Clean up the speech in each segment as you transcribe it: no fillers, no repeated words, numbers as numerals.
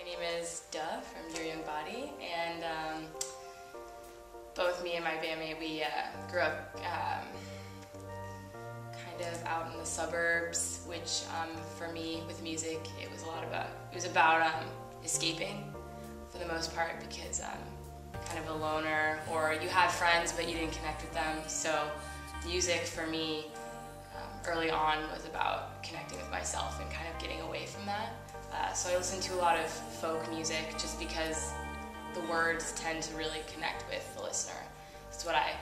My name is Duh from Youryoungbody, and both me and my bandmate, we grew up kind of out in the suburbs, which for me with music, it was about escaping for the most part, because I'm kind of a loner, or you have friends but you didn't connect with them. So music for me early on was about connecting with myself and kind of getting away from that. So I listened to a lot of folk music just because the words tend to really connect with the listener. It's what I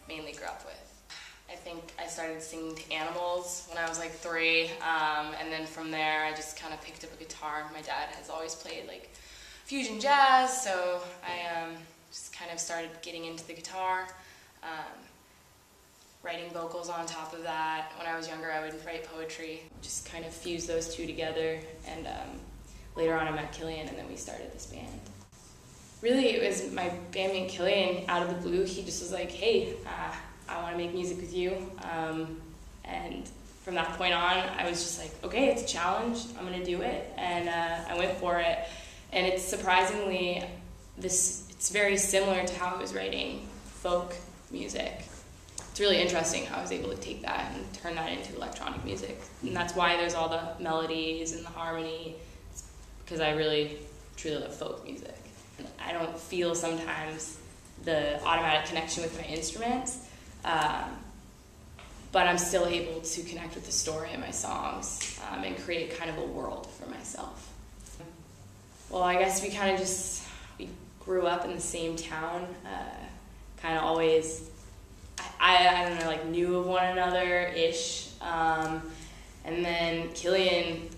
mainly grew up with. I think I started singing to animals when I was like 3, and then from there I just kind of picked up a guitar. My dad has always played like fusion jazz, so I just kind of started getting into the guitar, writing vocals on top of that. When I was younger, I would write poetry, just kind of fuse those two together, and later on I met Killian, and then we started this band. Really, it was my bandmate Killian, out of the blue. He just was like, hey, I want to make music with you, and from that point on, I was just like, okay, it's a challenge, I'm going to do it, and I went for it. And it's surprisingly, it's very similar to how I was writing folk music. It's really interesting how I was able to take that and turn that into electronic music. And that's why there's all the melodies and the harmony. It's because I really, truly love folk music. I don't feel sometimes the automatic connection with my instruments, but I'm still able to connect with the story in my songs and create kind of a world for myself. Well, I guess we kind of we grew up in the same town, kind of always, I don't know, like knew of one another-ish, and then Killian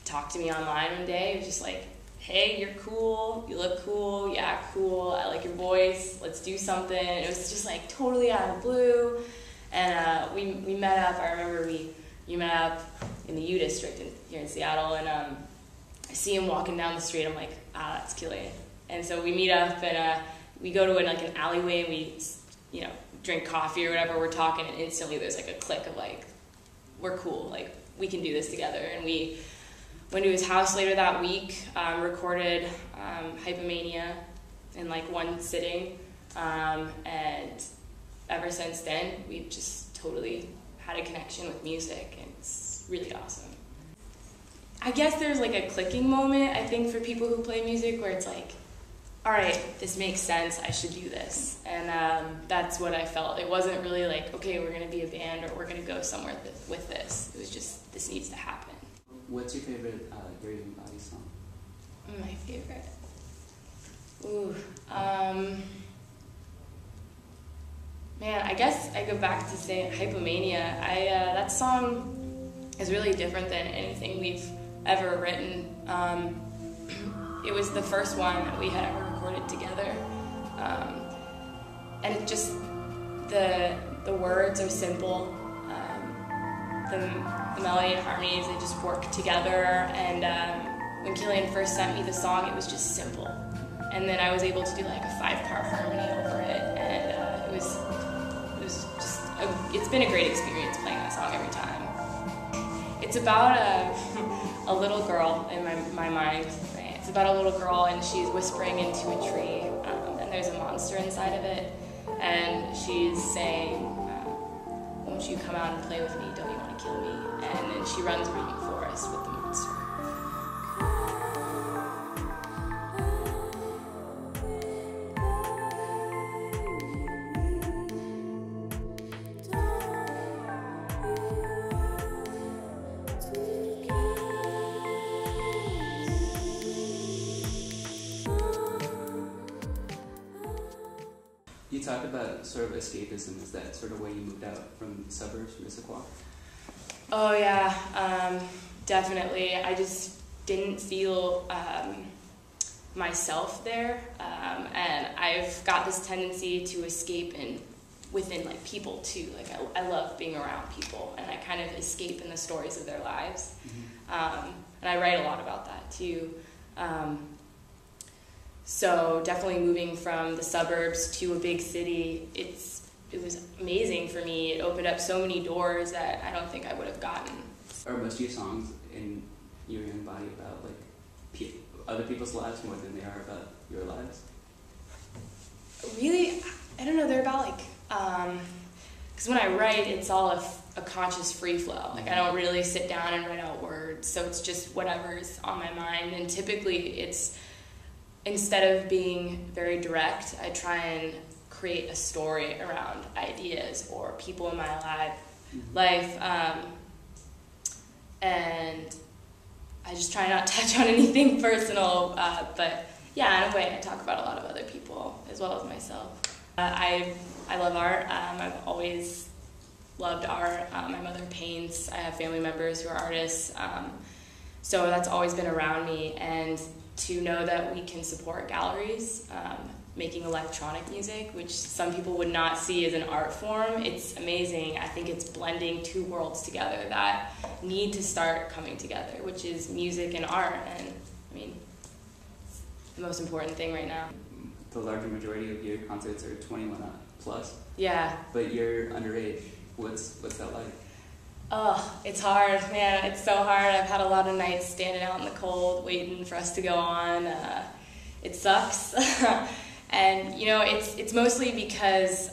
talked to me online one day. He was just like, hey, you're cool, you look cool, yeah, cool, I like your voice, let's do something. It was just like totally out of the blue, and we met up. I remember we met up in the U District here in Seattle, and I see him walking down the street. I'm like, that's Killian. And so we meet up, and we go to like an alleyway, and we drink coffee or whatever, we're talking, and instantly there's like a click of like, we're cool, like we can do this together. And we went to his house later that week, recorded Hypomania in like one sitting, and ever since then we've just totally had a connection with music, and it's really awesome. I guess there's like a clicking moment, I think, for people who play music, where it's like, all right, this makes sense, I should do this. And that's what I felt. It wasn't really like, okay, we're going to be a band, or we're going to go somewhere with this. It was just, this needs to happen. What's your favorite Youryoungbody song? My favorite? Ooh, man, I guess I go back to saying Hypomania. That song is really different than anything we've ever written. It was the first one that we had ever recorded together, and it just, the words are simple, the melody and harmonies, they just work together, and when Killian first sent me the song, it was just simple, and then I was able to do like a 5-part harmony over it, and it was just, it's been a great experience playing that song every time. It's about a little girl in my mind. Right? It's about a little girl, and she's whispering into a tree, and there's a monster inside of it, and she's saying, won't you come out and play with me, don't you want to kill me? And then she runs around the forest with the monster. You talked about sort of escapism. Is that sort of why you moved out from the suburbs from Issaquah? Oh yeah, definitely. I just didn't feel myself there, and I've got this tendency to escape within like people too. Like I love being around people, and I kind of escape in the stories of their lives. Mm-hmm. And I write a lot about that too. So definitely moving from the suburbs to a big city, it was amazing for me. It opened up so many doors that I don't think I would have gotten. Are most of your songs in Youryoungbody about like other people's lives more than they are about your lives? Really, I don't know, they're about like, because when I write, it's all a conscious free flow. Like I don't really sit down and write out words, so it's just whatever's on my mind. And typically it's, instead of being very direct, I try and create a story around ideas or people in my life. And I just try not to touch on anything personal, but yeah, in a way I talk about a lot of other people as well as myself. I love art. I've always loved art. My mother paints. I have family members who are artists. So that's always been around me, and to know that we can support galleries making electronic music, which some people would not see as an art form, it's amazing. I think it's blending two worlds together that need to start coming together, which is music and art, and I mean, it's the most important thing right now. The larger majority of your concerts are 21 plus. Yeah. But you're underage. What's that like? Oh, it's hard, man. It's so hard. I've had a lot of nights standing out in the cold, waiting for us to go on. It sucks. And, you know, it's mostly because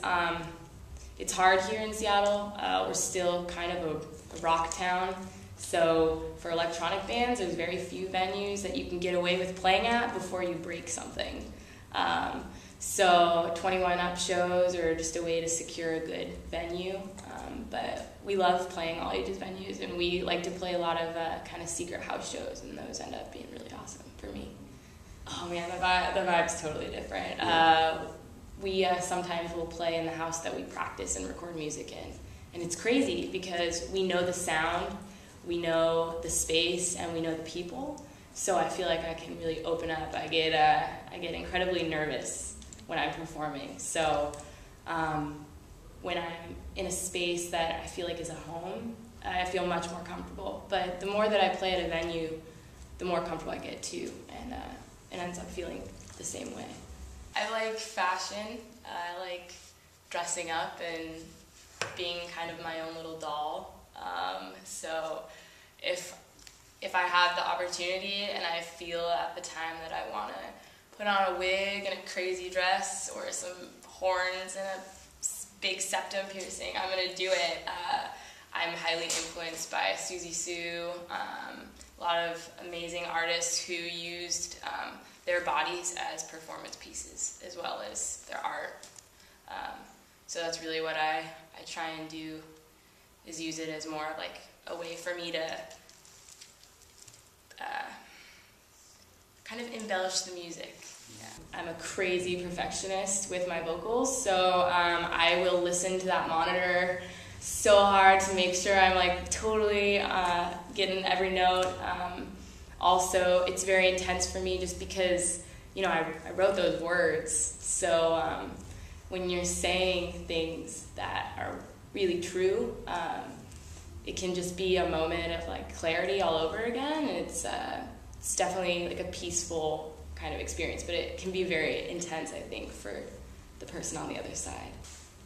it's hard here in Seattle. We're still kind of a rock town. So for electronic bands, there's very few venues that you can get away with playing at before you break something. So 21 up shows are just a way to secure a good venue. But we love playing all ages venues, and we like to play a lot of kind of secret house shows, and those end up being really awesome for me. Oh man, the vibe's totally different. We sometimes will play in the house that we practice and record music in, and it's crazy because we know the sound, we know the space, and we know the people. So I feel like I can really open up. I get incredibly nervous when I'm performing. So when I'm in a space that I feel like is a home, I feel much more comfortable. But the more that I play at a venue, the more comfortable I get too, and it ends up feeling the same way. I like fashion. I like dressing up and being kind of my own little doll. So if I have the opportunity and I feel at the time that I want to put on a wig and a crazy dress or some horns and a big septum piercing, I'm going to do it. I'm highly influenced by Susie Sue, a lot of amazing artists who used their bodies as performance pieces as well as their art. So that's really what I try and do, is use it as more like a way for me to kind of embellish the music. Yeah. I'm a crazy perfectionist with my vocals, so I will listen to that monitor so hard to make sure I'm like totally getting every note. Also, it's very intense for me just because, you know, I wrote those words, so when you're saying things that are really true, it can just be a moment of like clarity all over again. It's definitely like a peaceful kind of experience, but it can be very intense, I think, for the person on the other side.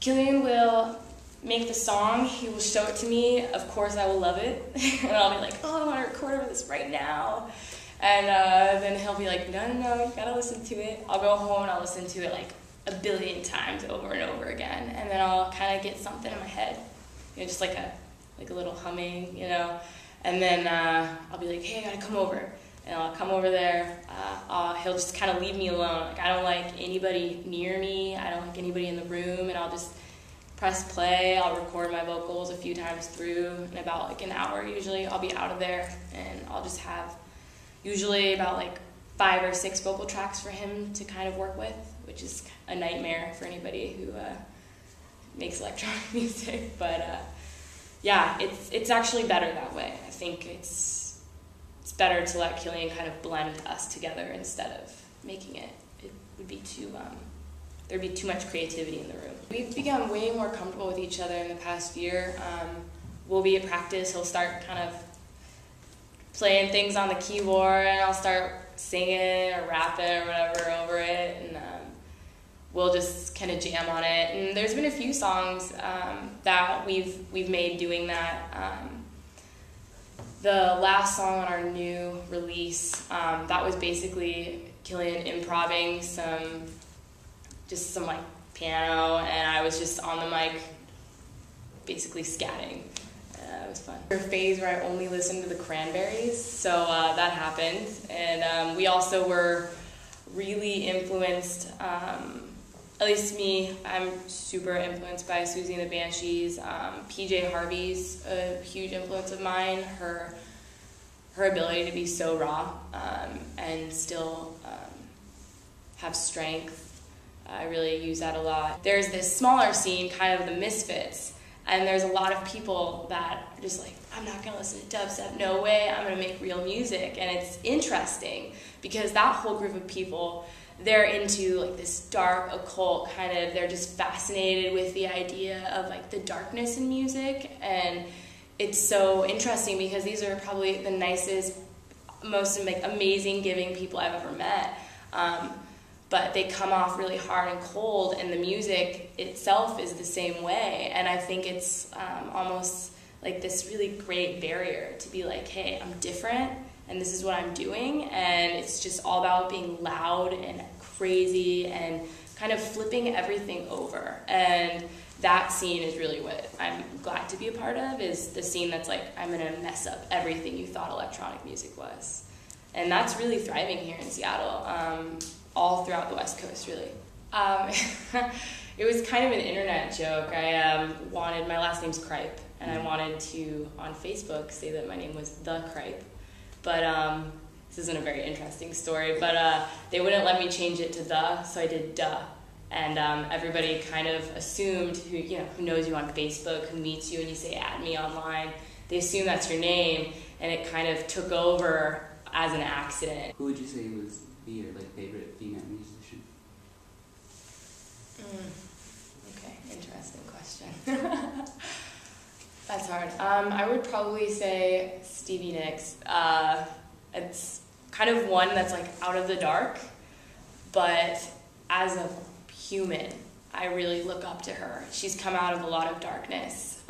Killian will make the song, he will show it to me, of course I will love it, and I'll be like, oh, I want to record over this right now, and then he'll be like, no, you gotta listen to it. I'll go home and I'll listen to it like a billion times over and over again, and then I'll kind of get something in my head, you know, just like a little humming, you know, and then I'll be like, hey, I gotta come over. And I'll come over there, he'll just kind of leave me alone. Like, I don't like anybody near me, I don't like anybody in the room, and I'll just press play, I'll record my vocals a few times through. In about like an hour usually, I'll be out of there, and I'll just have usually about like 5 or 6 vocal tracks for him to kind of work with, which is a nightmare for anybody who makes electronic music. But yeah, it's actually better that way. I think it's better to let Killian kind of blend us together instead of making it. It would be too, there'd be too much creativity in the room. We've become way more comfortable with each other in the past year. We'll be at practice, he'll start kind of playing things on the keyboard, and I'll start singing or rapping or whatever over it, and we'll just kind of jam on it. And there's been a few songs that we've made doing that. The last song on our new release, that was basically Killian improvising some like piano, and I was just on the mic basically scatting. It was fun. There was a phase where I only listened to the Cranberries, so that happened. And we also were really influenced, at least me, I'm super influenced by Susie and the Banshees. PJ Harvey's a huge influence of mine. Her ability to be so raw and still have strength. I really use that a lot. There's this smaller scene, kind of the misfits, and there's a lot of people that are just like, I'm not gonna listen to dubstep, no way, I'm gonna make real music. And it's interesting because that whole group of people, they're into like this dark occult kind of, they're just fascinated with the idea of like the darkness in music. And it's so interesting because these are probably the nicest, most like amazing giving people I've ever met. But they come off really hard and cold, and the music itself is the same way. And I think it's almost like this really great barrier to be like, hey, I'm different, and this is what I'm doing, and it's just all about being loud and crazy and kind of flipping everything over. And that scene is really what I'm glad to be a part of, is the scene that's like, I'm gonna mess up everything you thought electronic music was. And that's really thriving here in Seattle. All throughout the West Coast, really. It was kind of an internet joke. I wanted, my last name's Cripe, and I wanted to, on Facebook, say that my name was The Cripe. But this isn't a very interesting story, but they wouldn't let me change it to The, so I did Duh. And everybody kind of assumed, who knows you on Facebook, who meets you and you say, add me online, they assume that's your name, and it kind of took over as an accident. Who would you say was your favorite female musician? Okay, interesting question. That's hard. I would probably say Stevie Nicks. It's kind of one that's like out of the dark, but as a human, I really look up to her. She's come out of a lot of darkness.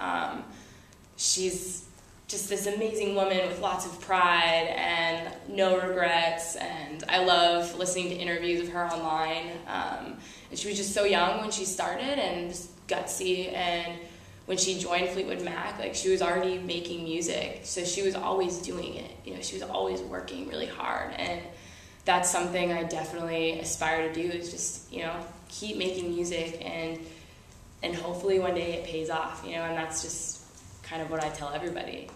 She's just this amazing woman with lots of pride and no regrets, and I love listening to interviews of her online. And she was just so young when she started and just gutsy, and when she joined Fleetwood Mac, she was already making music, so she was always doing it. She was always working really hard, and that's something I definitely aspire to do, is just, keep making music, and hopefully one day it pays off, and that's just kind of what I tell everybody.